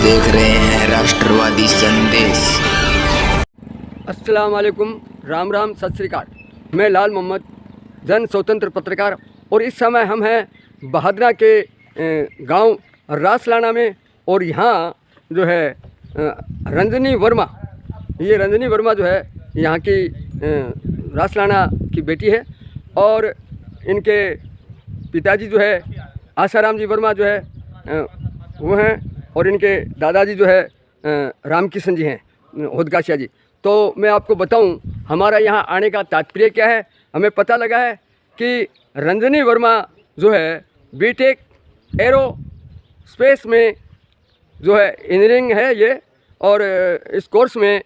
देख रहे हैं राष्ट्रवादी संदेश। अस्सलाम वालेकुम, राम राम, सत श्री अकाल। मैं लाल मोहम्मद, जन स्वतंत्र पत्रकार, और इस समय हम हैं बहादरा के गांव रासलाना में। और यहाँ जो है रंजनी वर्मा, ये रंजनी वर्मा जो है यहाँ की रासलाना की बेटी है। और इनके पिताजी जो है आसाराम जी वर्मा जो है वो हैं, और इनके दादाजी जो है रामकिशन जी हैं, होदकाशिया जी। तो मैं आपको बताऊं हमारा यहाँ आने का तात्पर्य क्या है। हमें पता लगा है कि रंजनी वर्मा जो है बीटेक एरो स्पेस में जो है इंजीनियरिंग है ये, और इस कोर्स में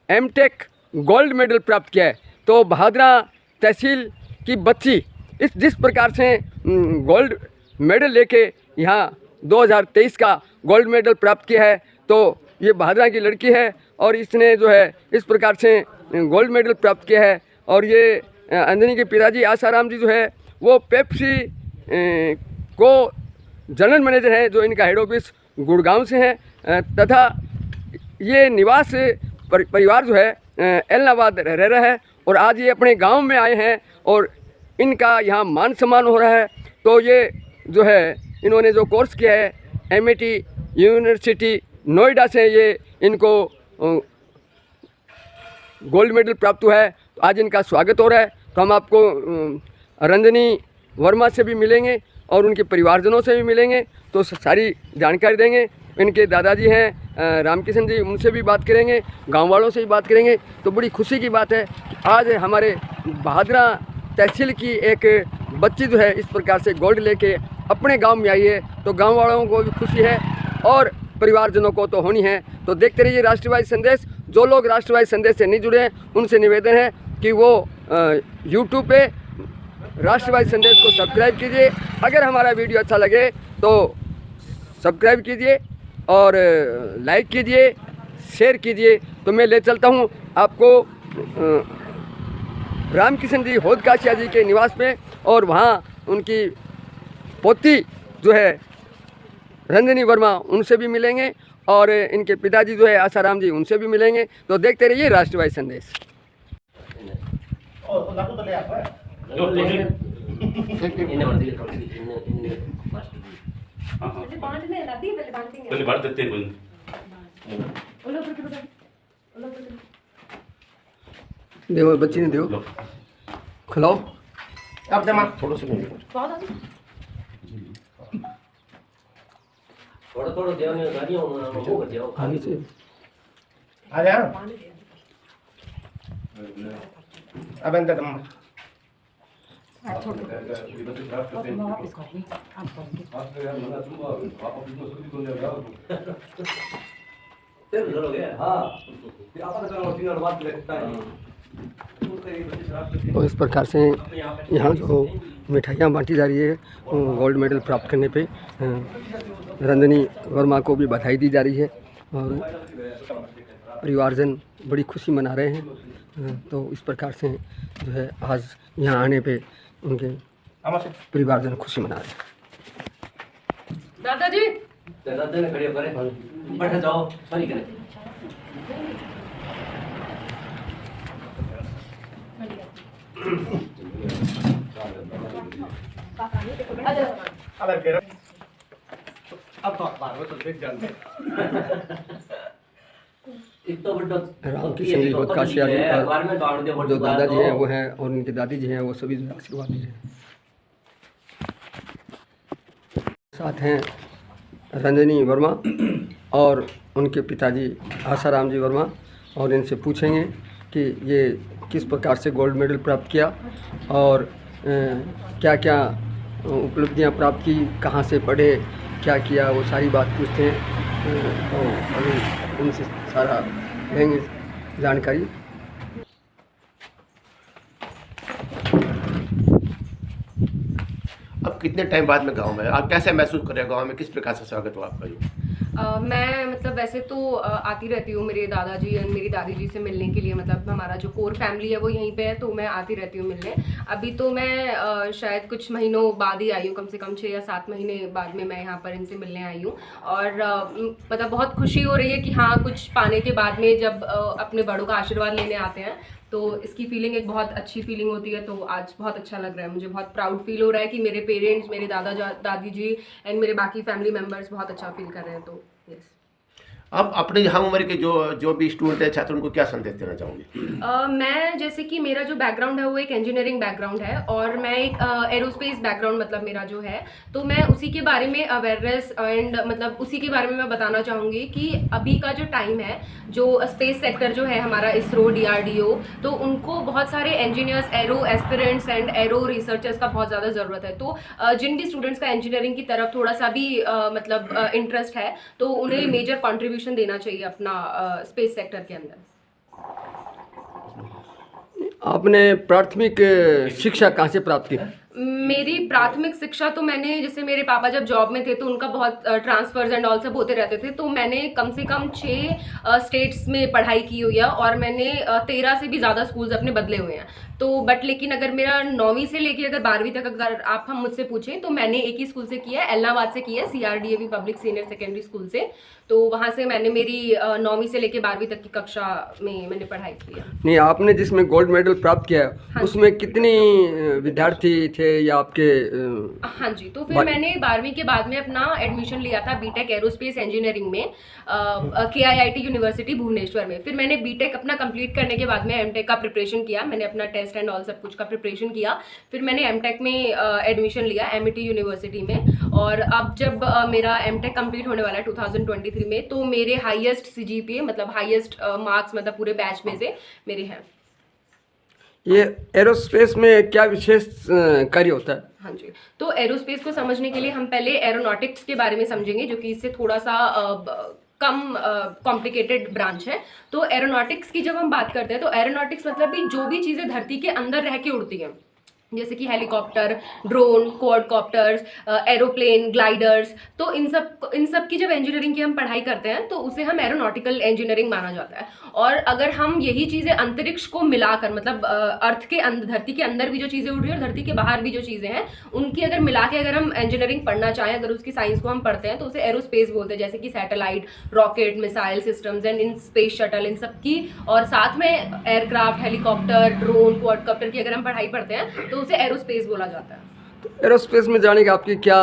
एमटेक गोल्ड मेडल प्राप्त किया है। तो बहादरा तहसील की बच्ची जिस प्रकार से गोल्ड मेडल लेके यहाँ 2023 का गोल्ड मेडल प्राप्त किया है, तो ये बहादरा की लड़की है और इसने जो है इस प्रकार से गोल्ड मेडल प्राप्त किया है। और ये अंजनी के पिताजी आसाराम जी जो है वो पेप्सी को जनरल मैनेजर है, जो इनका हेड ऑफिस गुड़गांव से है, तथा ये निवास परिवार जो है एलनाबाद रह रहा है। और आज ये अपने गांव में आए हैं और इनका यहाँ मान सम्मान हो रहा है। तो ये जो है इन्होंने जो कोर्स किया है MIT यूनिवर्सिटी नोएडा से, ये इनको गोल्ड मेडल प्राप्त हुआ है। तो आज इनका स्वागत हो रहा है। तो हम आपको रंजनी वर्मा से भी मिलेंगे और उनके परिवारजनों से भी मिलेंगे, तो सारी जानकारी देंगे। इनके दादाजी हैं रामकिशन जी, उनसे भी बात करेंगे, गांव वालों से भी बात करेंगे। तो बड़ी खुशी की बात है कि आज हमारे बहादरा तहसील की एक बच्ची जो है इस प्रकार से गोल्ड लेके अपने गांव में आई है। तो गांव वालों को भी खुशी है और परिवारजनों को तो होनी है। तो देखते रहिए राष्ट्रवादी संदेश। जो लोग राष्ट्रवादी संदेश से नहीं जुड़े हैं उनसे निवेदन है कि वो यूट्यूब पे राष्ट्रवादी संदेश को सब्सक्राइब कीजिए। अगर हमारा वीडियो अच्छा लगे तो सब्सक्राइब कीजिए और लाइक कीजिए, शेयर कीजिए। तो मैं ले चलता हूँ आपको रामकिशन जी होदकाशिया जी के निवास पे, और वहाँ उनकी पोती जो है रंजनी वर्मा, उनसे भी मिलेंगे, और इनके पिताजी जो है आसाराम जी, उनसे भी मिलेंगे। तो देखते रहिए राष्ट्रवादी संदेश। देखो बच्ची ने देखो खिलाओ। अब जमा थोड़ा सा नहीं थोड़ा देव ने गाड़ियां वो कर दिया आगे से आ जा। अब अंदर दम तो इस प्रकार से यहाँ जो मिठाइयाँ बांटी जा रही है गोल्ड मेडल प्राप्त करने पे, रंजनी वर्मा को भी बधाई दी जा रही है और परिवारजन बड़ी खुशी मना रहे हैं। तो इस प्रकार से जो है आज यहाँ आने पे उनके परिवारजन खुशी मना रहे हैं। दादाजी दादा ने खड़े करे बैठ जाओ, सॉरी करे अब तो बार तो देख जानते इतना बड़ा रामकिशन जी होदकाशिया जी और जो दादाजी हैं वो हैं, और उनके दादी जी हैं, वो सभी जो आशीर्वाद दीजिए। साथ हैं रंजनी वर्मा और उनके पिताजी आसाराम जी वर्मा, और इनसे पूछेंगे कि ये किस प्रकार से गोल्ड मेडल प्राप्त किया और क्या क्या उपलब्धियां प्राप्त की, कहाँ से पढ़े, क्या किया, वो सारी बात पूछते हैं। तो अभी उनसे सारा लेंगे जानकारी। अब कितने टाइम बाद में गांव में आप कैसे महसूस कर रहे हैं? गांव में किस प्रकार से स्वागत हुआ आपका? मैं मतलब वैसे तो आती रहती हूँ मेरे दादाजी और मेरी दादी जी से मिलने के लिए, मतलब हमारा जो कोर फैमिली है वो यहीं पे है, तो मैं आती रहती हूँ मिलने। अभी तो मैं शायद कुछ महीनों बाद ही आई हूँ, कम से कम 6 या 7 महीने बाद में मैं यहाँ पर इनसे मिलने आई हूँ। और मतलब बहुत खुशी हो रही है कि हाँ, कुछ पाने के बाद में जब अपने बड़ों का आशीर्वाद लेने आते हैं तो इसकी फीलिंग एक बहुत अच्छी फीलिंग होती है। तो आज बहुत अच्छा लग रहा है, मुझे बहुत प्राउड फील हो रहा है कि मेरे पेरेंट्स, मेरे दादी जी एंड मेरे बाकी फैमिली मेम्बर्स बहुत अच्छा फील कर रहे हैं। तो यस। अब अपनी हम उम्र के जो भी स्टूडेंट है, छात्र, उनको क्या संदेश देना चाहूँगी? मैं जैसे कि मेरा जो बैकग्राउंड है वो एक इंजीनियरिंग बैकग्राउंड है और मैं एक एरोस्पेस बैकग्राउंड मतलब मेरा जो है, तो मैं उसी के बारे में अवेयरनेस एंड मतलब उसी के बारे में मैं बताना चाहूँगी कि अभी का जो टाइम है, जो स्पेस सेक्टर जो है हमारा इसरो, DRDO, तो उनको बहुत सारे engineers, arrow aspirants and arrow researchers का बहुत ज़्यादा ज़रूरत है। तो जिन भी स्टूडेंट्स का इंजीनियरिंग की तरफ थोड़ा सा भी मतलब इंटरेस्ट है, तो उन्हें मेजर कॉन्ट्रीब्यूशन देना चाहिए अपना स्पेस सेक्टर के अंदर। आपने प्राथमिक शिक्षा कहाँ से प्राप्त की? मेरी प्राथमिक शिक्षा तो मैंने, जैसे मेरे पापा जब जॉब में थे तो उनका बहुत ट्रांसफर्स एंड ऑल सब होते रहते थे, तो मैंने कम से कम 6 स्टेट्स में पढ़ाई की हुई है और मैंने 13 से भी ज़्यादा स्कूल्स अपने बदले हुए हैं। तो बट लेकिन अगर मेरा 9वीं से लेके अगर 12वीं तक अगर आप हम मुझसे पूछें तो मैंने एक ही स्कूल से किया है, एलनाबाद से किया है, CRDAV public senior secondary school से। तो वहाँ से मैंने मेरी 9वीं से लेके 12वीं तक की कक्षा में मैंने पढ़ाई की है। नहीं, आपने जिसमें गोल्ड मेडल प्राप्त किया है, हाँ, उसमें कितनी विद्यार्थी थे या आपके? हाँ जी, तो फिर मैंने 12वीं के बाद में अपना एडमिशन लिया था बीटेक एरोस्पेस इंजीनियरिंग में KIIT यूनिवर्सिटी भुवनेश्वर में। फिर मैंने बीटेक अपना कंप्लीट करने के बाद में एमटेक का प्रिपरेशन किया, मैंने अपना टेस्ट एंड ऑल सब कुछ का प्रिपरेशन किया। फिर मैंने एमटेक में एडमिशन लिया MIT यूनिवर्सिटी में। और अब जब मेरा एमटेक कंप्लीट होने वाला है 2023 में, तो मेरे हाईएस्ट CGPA मतलब हाईएस्ट मार्क्स मतलब पूरे बैच में से मेरे हैं। ये एरोस्पेस में क्या विशेष कार्य होता है? हाँ जी, तो एरोस्पेस को समझने के लिए हम पहले एरोनॉटिक्स के बारे में समझेंगे, जो कि इससे थोड़ा सा कम कॉम्प्लिकेटेड ब्रांच है। तो एरोनॉटिक्स की जब हम बात करते हैं तो एरोनॉटिक्स मतलब भी जो भी चीज़ें धरती के अंदर रह के उड़ती हैं, जैसे कि helicopter, drone, quadcopters, aeroplane, gliders, तो इन सब की जब इंजीनियरिंग की हम पढ़ाई करते हैं तो उसे हम एरोनॉटिकल इंजीनियरिंग माना जाता है। और अगर हम यही चीज़ें अंतरिक्ष को मिलाकर मतलब अर्थ के अंदर, धरती के अंदर भी जो चीज़ें उड़ रही है और धरती के बाहर भी जो चीज़ें हैं, उनकी अगर मिला के अगर हम इंजीनियरिंग पढ़ना चाहें, अगर उसकी साइंस को हम पढ़ते हैं तो उसे एरोस्पेस बोलते हैं। जैसे कि satellite, rocket, missile systems and in space shuttle, इन सब की, और साथ में एयरक्राफ्ट, हेलीकॉप्टर, ड्रोन, क्वाडकॉप्टर की अगर हम पढ़ाई पढ़ते हैं तो उसे एरोस्पेस बोला जाता है। एरोस्पेस में जाने की आपकी क्या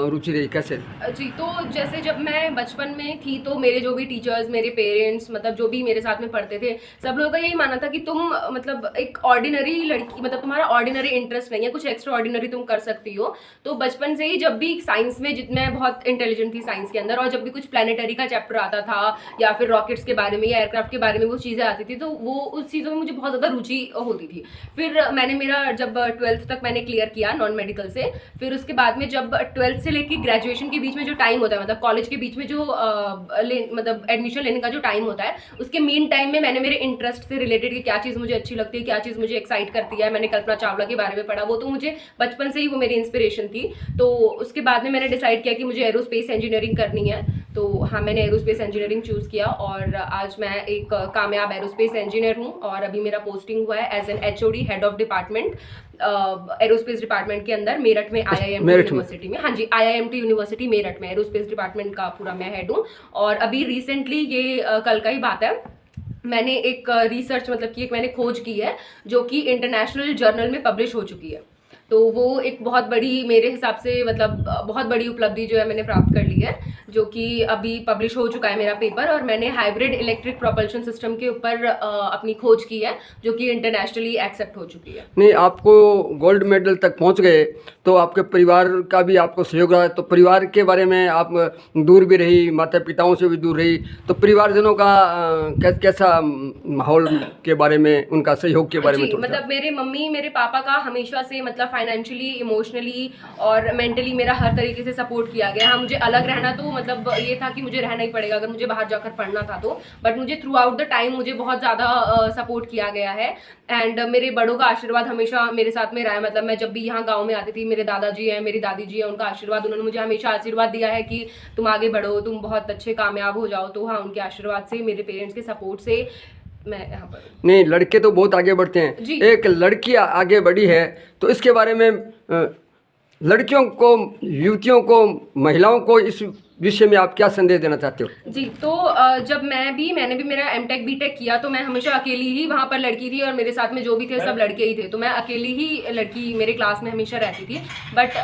रुचि रही, कैसे? जी, तो जैसे जब मैं बचपन में थी तो मेरे जो भी टीचर्स, मेरे पेरेंट्स, मतलब जो भी मेरे साथ में पढ़ते थे, सब लोगों का यही मानना था कि तुम मतलब एक ऑर्डिनरी लड़की, मतलब तुम्हारा ऑर्डिनरी इंटरेस्ट नहीं है, कुछ एक्स्ट्रा ऑर्डिनरी तुम कर सकती हो। तो बचपन से ही जब भी साइंस में, मैं बहुत इंटेलिजेंट थी साइंस के अंदर, और जब भी कुछ प्लानिटरी का चैप्टर आता था या फिर रॉकेट्स के बारे में या एयरक्राफ्ट के बारे में वो चीज़ें आती थी, तो वो उस चीज़ों में मुझे बहुत ज़्यादा रुचि होती थी। फिर मैंने मेरा जब 12th तक मैंने क्लियर किया नॉन मेडिकल से, फिर उसके बाद में जब 12th से लेके ग्रेजुएशन के बीच में जो टाइम होता है, मतलब कॉलेज के बीच में जो मतलब एडमिशन लेने का जो टाइम होता है, उसके मेन टाइम में मैंने मेरे इंटरेस्ट से रिलेटेड कि क्या चीज़ मुझे अच्छी लगती है, क्या चीज़ मुझे एक्साइट करती है, मैंने कल्पना चावला के बारे में पढ़ा, वो तो मुझे बचपन से ही वो मेरी इंस्पिरेशन थी। तो उसके बाद में मैंने डिसाइड किया कि मुझे एरोस्पेस इंजीनियरिंग करनी है। तो हाँ, मैंने एरोस्पेस इंजीनियरिंग चूज़ किया और आज मैं एक कामयाब एरोस्पेस इंजीनियर हूँ। और अभी मेरा पोस्टिंग हुआ है as an HOD, head of department, aerospace department के अंदर मेरठ में IIMT यूनिवर्सिटी में। हाँ जी, IIMT यूनिवर्सिटी मेरठ में एरोस्पेस डिपार्टमेंट का पूरा मैं हेड हूँ। और अभी रिसेंटली, ये कल का ही बात है, मैंने एक रिसर्च मतलब कि एक मैंने खोज की है जो कि इंटरनेशनल जर्नल में पब्लिश हो चुकी है। तो वो एक बहुत बड़ी, मेरे हिसाब से मतलब बहुत बड़ी उपलब्धि जो है मैंने प्राप्त कर ली है, जो कि अभी पब्लिश हो चुका है मेरा पेपर। और मैंने हाइब्रिड इलेक्ट्रिक प्रोपल्शन सिस्टम के ऊपर अपनी खोज की है, जो कि इंटरनेशनली एक्सेप्ट हो चुकी है। नहीं, आपको गोल्ड मेडल तक पहुंच गए तो आपके परिवार का भी आपको सहयोग रहा है, तो परिवार के बारे में आप दूर भी रही, माता पिताओं से भी दूर रही, तो परिवारजनों का कैसा माहौल के बारे में, उनका सहयोग के बारे में थोड़ा? मतलब मेरे मम्मी, मेरे पापा का हमेशा से मतलब फाइनेंशियली, इमोशनली और मेंटली मेरा हर तरीके से सपोर्ट किया गया। हाँ, मुझे अलग रहना तो मतलब ये था कि मुझे रहना ही पड़ेगा अगर मुझे बाहर जाकर पढ़ना था तो, बट मुझे थ्रू आउट द टाइम मुझे बहुत ज़्यादा सपोर्ट किया गया है। एंड मेरे बड़ों का आशीर्वाद हमेशा मेरे साथ में रहा है। मतलब मैं जब भी यहाँ गाँव में आती थी, मेरे दादाजी हैं, मेरी दादी जी हैं, उनका आशीर्वाद, उन्होंने मुझे हमेशा आशीर्वाद दिया है कि तुम आगे बढ़ो, तुम बहुत अच्छे कामयाब हो जाओ। तो हाँ, उनके आशीर्वाद से, मेरे पेरेंट्स के सपोर्ट से मैं यहाँ पर। नहीं, लड़के तो बहुत आगे बढ़ते हैं, जी। एक लड़की आगे बढ़ी है, तो इसके बारे में लड़कियों को, युवतियों को, महिलाओं को इस विषय में आप क्या संदेश देना चाहते हो? जी, तो जब मैंने भी मेरा एमटेक बीटेक किया तो मैं हमेशा अकेली ही वहाँ पर लड़की थी और मेरे साथ में जो भी थे सब लड़के ही थे, तो मैं अकेली ही लड़की मेरे क्लास में हमेशा रहती थी। बट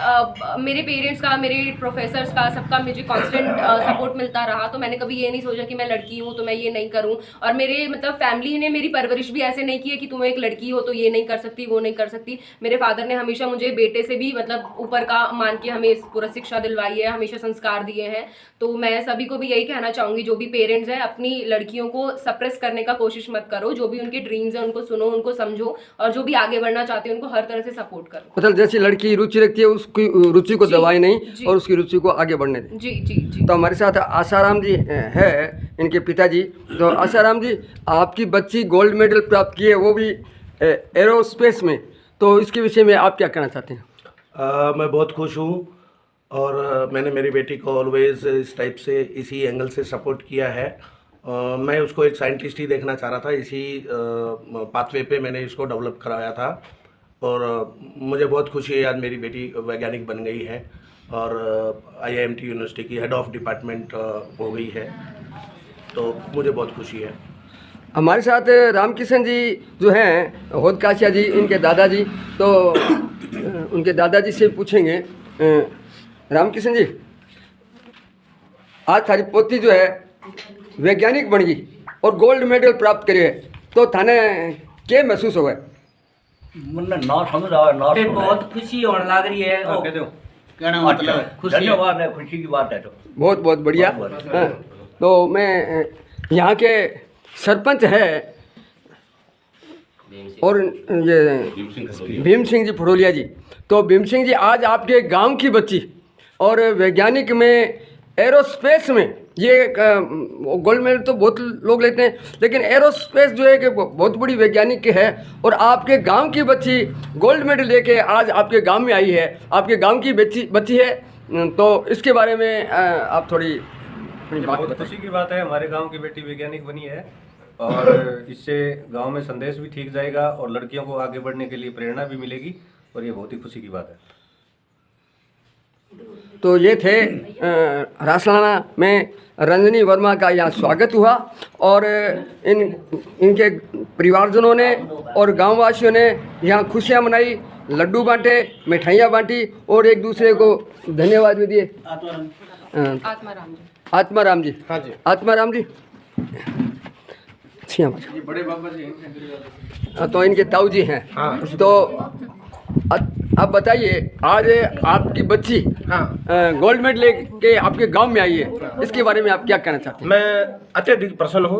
मेरे पेरेंट्स का, मेरे प्रोफेसर्स का, सबका मुझे कांस्टेंट सपोर्ट मिलता रहा, तो मैंने कभी ये नहीं सोचा कि मैं लड़की हूँ तो मैं ये नहीं करूँ। और मेरे मतलब फैमिली ने मेरी परवरिश भी ऐसे नहीं की है कि तुम एक लड़की हो तो ये नहीं कर सकती, वो नहीं कर सकती। मेरे फादर ने हमेशा मुझे बेटे से भी मतलब ऊपर का मान के हमें पूरा शिक्षा दिलवाई है, हमेशा संस्कार दिए हैं। तो मैं सभी को भी यही कहना चाहूँगी, जो भी पेरेंट्स हैं, अपनी लड़कियों को सप्रेस करने का कोशिश मत करो। जो भी उनके ड्रीम्स हैं उनको सुनो, उनको समझो, और जो भी आगे बढ़ना चाहते हैं उनको हर तरह से सपोर्ट करो। मतलब जैसी लड़की रुचि रखती है उसकी रुचि को दबाए नहीं और उसकी रुचि को आगे बढ़ने दें। जी जी जी। तो हमारे साथ आसाराम जी है, इनके पिताजी। तो आसाराम जी, आपकी बच्ची गोल्ड मेडल प्राप्त की है, वो भी एरोस्पेस में, तो इसके विषय में आप क्या कहना चाहते हैं? मैं बहुत खुश हूँ और मैंने मेरी बेटी को ऑलवेज़ इस टाइप से, इसी एंगल से सपोर्ट किया है। मैं उसको एक साइंटिस्ट ही देखना चाह रहा था, इसी पाथवे पे मैंने इसको डेवलप कराया था और मुझे बहुत खुशी है आज मेरी बेटी वैज्ञानिक बन गई है और IIMT यूनिवर्सिटी की हेड ऑफ डिपार्टमेंट हो गई है, तो मुझे बहुत खुशी है। हमारे साथ रामकिशन जी जो हैं, होदकाशिया जी, इनके दादाजी। तो उनके दादाजी से पूछेंगे, रामकिशन जी, आज थारी पोती जो है वैज्ञानिक बन गई और गोल्ड मेडल प्राप्त करे, तो थाने क्या महसूस हो गए? मुन्ना ना समझ आ ना बहुत खुशी होने लग रही है। कहना मतलब खुशी धन्यवाद है, खुशी की बात है। तो बहुत बहुत बढ़िया। हाँ, तो मैं यहाँ के सरपंच है और ये भीम सिंह जी फड़ोलिया जी। तो भीम सिंह जी, आज आपके गांव की बच्ची और वैज्ञानिक में, एरोस्पेस में, ये गोल्ड मेडल तो बहुत लोग लेते हैं, लेकिन एरोस्पेस जो है कि बहुत बड़ी वैज्ञानिक है, और आपके गांव की बच्ची गोल्ड मेडल लेके आज आपके गांव में आई है, आपके गांव की बच्ची है, तो इसके बारे में आप थोड़ी अपनी बात बहुत खुशी की बात है। हमारे गांव की बेटी वैज्ञानिक बनी है और इससे गांव में संदेश भी ठीक जाएगा और लड़कियों को आगे बढ़ने के लिए प्रेरणा भी मिलेगी, और ये बहुत ही खुशी की बात है। तो ये थे रासलाना में रंजनी वर्मा का यहाँ स्वागत हुआ और इनके परिवारजनों ने और गांववासियों ने यहाँ खुशियाँ मनाई, लड्डू बांटे, मिठाइयाँ बांटी और एक दूसरे को धन्यवाद भी दिए। आत्माराम जी, हाँ जी, आत्माराम जी, बड़े बाबा जी, तो इनके ताऊ जी हैं। हाँ। तो आप बताइए, आज आपकी बच्ची गोल्ड मेडल लेके आपके गांव में आई है, इसके बारे में आप क्या कहना चाहते हैं? मैं अत्यधिक प्रसन्न हूँ।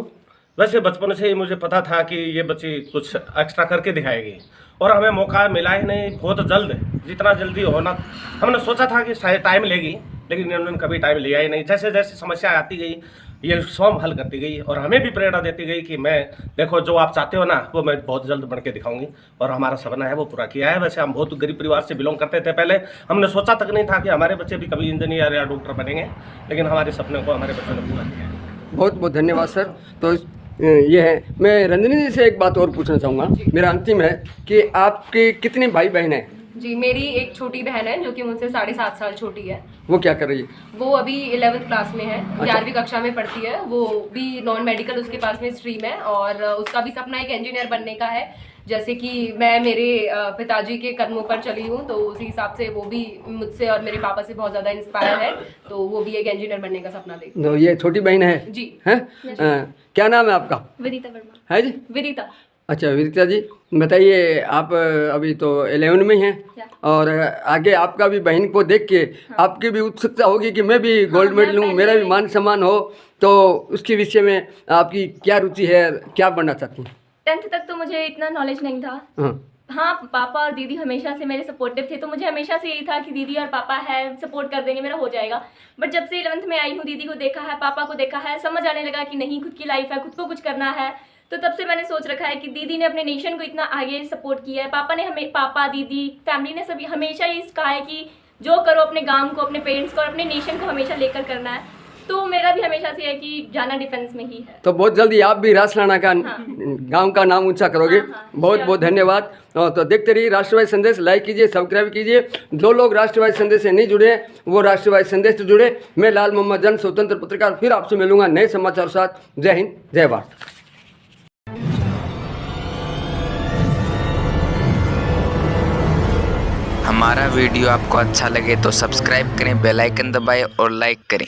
वैसे बचपन से ही मुझे पता था कि ये बच्ची कुछ एक्स्ट्रा करके दिखाएगी और हमें मौका मिला ही नहीं। बहुत जल्द, जितना जल्दी होना, हमने सोचा था कि शायद टाइम लेगी, लेकिन इन्होंने कभी टाइम लिया ही नहीं। जैसे जैसे समस्या आती गई ये स्वयं हल करती गई और हमें भी प्रेरणा देती गई कि मैं, देखो जो आप चाहते हो ना वो मैं बहुत जल्द बन के दिखाऊंगी, और हमारा सपना है वो पूरा किया है। वैसे हम बहुत गरीब परिवार से बिलोंग करते थे पहले, हमने सोचा तक नहीं था कि हमारे बच्चे भी कभी इंजीनियर या डॉक्टर बनेंगे, लेकिन हमारे सपने को हमारे बच्चों ने पूरा किया है। बहुत बहुत धन्यवाद सर। तो ये है, मैं रंजनी जी से एक बात और पूछना चाहूँगा, मेरा अंतिम है कि आपके कितने भाई बहन हैं? जी, मेरी एक छोटी बहन है जो कि मुझसे 7.5 साल छोटी है। वो क्या कर रही है? वो अभी 11th क्लास में है, 11वीं कक्षा में पढ़ती है। वो भी नॉन मेडिकल उसके पास में स्ट्रीम है और उसका भी सपना एक इंजीनियर बनने का है। जैसे कि मैं मेरे पिताजी के कदमों पर चली हूँ, तो उसी हिसाब से वो भी मुझसे और मेरे पापा से बहुत ज़्यादा इंस्पायर है, तो वो भी एक इंजीनियर बनने का सपना देखती है। तो ये छोटी बहन है जी, हैं? क्या नाम है आपका? विदिता वर्मा। है जी? विदिता। अच्छा विदिता जी, बताइए, आप अभी तो 11 में हैं और आगे आपका भी बहन को देख के आपकी भी उत्सुकता होगी कि मैं भी गोल्ड मेडल लूँ, मेरा भी मान सम्मान हो, तो उसके विषय में आपकी क्या रुचि है, क्या बनना चाहती हैं? 10th तक तो मुझे इतना नॉलेज नहीं था, हाँ। हाँ, पापा और दीदी हमेशा से मेरे सपोर्टिव थे, तो मुझे हमेशा से यही था कि दीदी और पापा है, सपोर्ट कर देंगे, मेरा हो जाएगा। बट जब से 11th में आई हूँ, दीदी को देखा है, पापा को देखा है, समझ आने लगा कि नहीं, खुद की लाइफ है, खुद को कुछ करना है। तो तब से मैंने सोच रखा है कि दीदी ने अपने नेशन को इतना आगे सपोर्ट किया है, पापा ने हमें, पापा दीदी फैमिली ने सभी हमेशा ये कहा है कि जो करो अपने गाँव को, अपने पेरेंट्स को और अपने नेशन को हमेशा लेकर करना है। तो मेरा भी हमेशा से है कि जाना डिफेंस में ही है। तो बहुत जल्दी आप भी रासलाना का गांव का नाम ऊंचा करोगे। बहुत बहुत धन्यवाद। तो देखते रहिए राष्ट्रवादी संदेश, लाइक कीजिए, सब्सक्राइब कीजिए। जो लोग राष्ट्रवादी संदेश से नहीं जुड़े हैं वो राष्ट्रवादी संदेश से जुड़े। मैं लाल मोहम्मद जन स्वतंत्र पत्रकार फिर आपसे मिलूंगा नए समाचार साथ। जय हिंद, जय भारत। हमारा वीडियो आपको अच्छा लगे तो सब्सक्राइब करें, बेल आइकन दबाएं और लाइक करें।